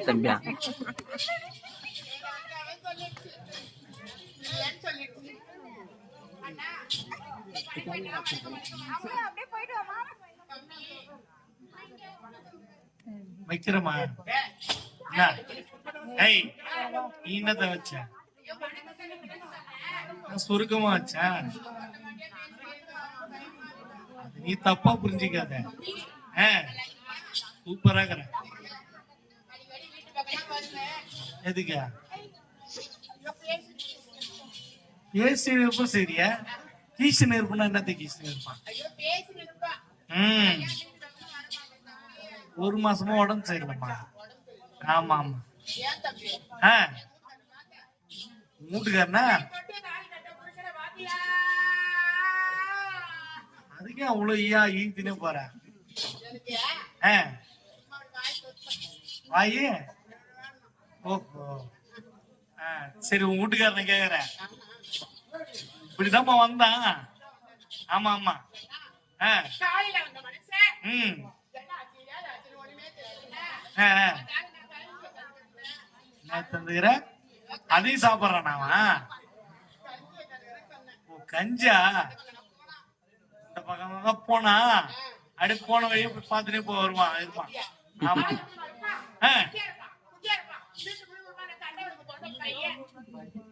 தம்பியா வைக்கிறமா நீ என்னத வச்ச சுருக்கமா வச்சா நீ தப்பா புரிஞ்சிக்காத. சூப்பரா இருக்கிற. எதுக்கா ஏசி இருப்ப சரியா? கீசன் இருப்பா என்னத்த கீசன் இருப்பான்? ஒரு மாசமா உடம்பு சரியில்லம்மா. ஆமா ஆமா. வீட்டுக்காரனா அதுக்கே அவ்வளவு ஈத்தினே போற வாயு. ஓஹோ சரி உன் வீட்டுக்காரனை கேக்குறேன். இப்படிதான்ப்பா வந்தான். ஆமா ஆமா. தந்துக்கிற அதையும் சாப்பிடுறான் அவன். கஞ்சா இந்த பக்கம் போனா அப்படி போன வழியே பார்த்துட்டே போ வருவான் இருப்பான். ஆமா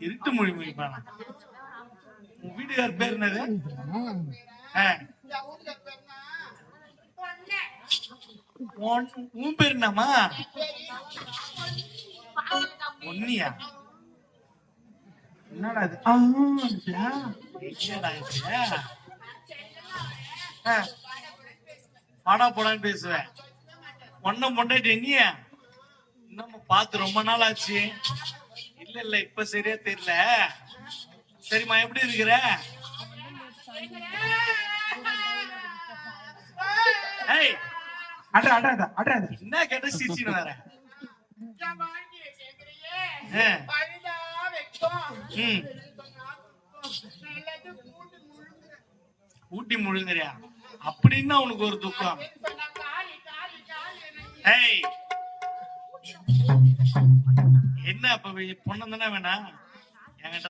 இருட்டு மொழி மொழிப்பானா. உன் வீட்டுக்கார் பேர் என்னது? உன் பேர் என்னமா? ஒன்னியா? என்னடா இது? பாடா போடான்னு பேசுவேன். ஒன்னும் பொண்டாட்டி என்னைய இன்னும் பார்த்து ரொம்ப நாள் ஆச்சு. இல்ல இல்ல இப்ப சரியா தெரியல. சரிம்மா எப்படி இருக்கிற? என்ன கேட்ட சிரிச்சின்னு வர? ஊட்டி முழுங்குறியா? அப்படின்னா உனக்கு ஒரு துக்கம். என்ன அப்ப பொண்ணு தானே வேணா என்கிட்ட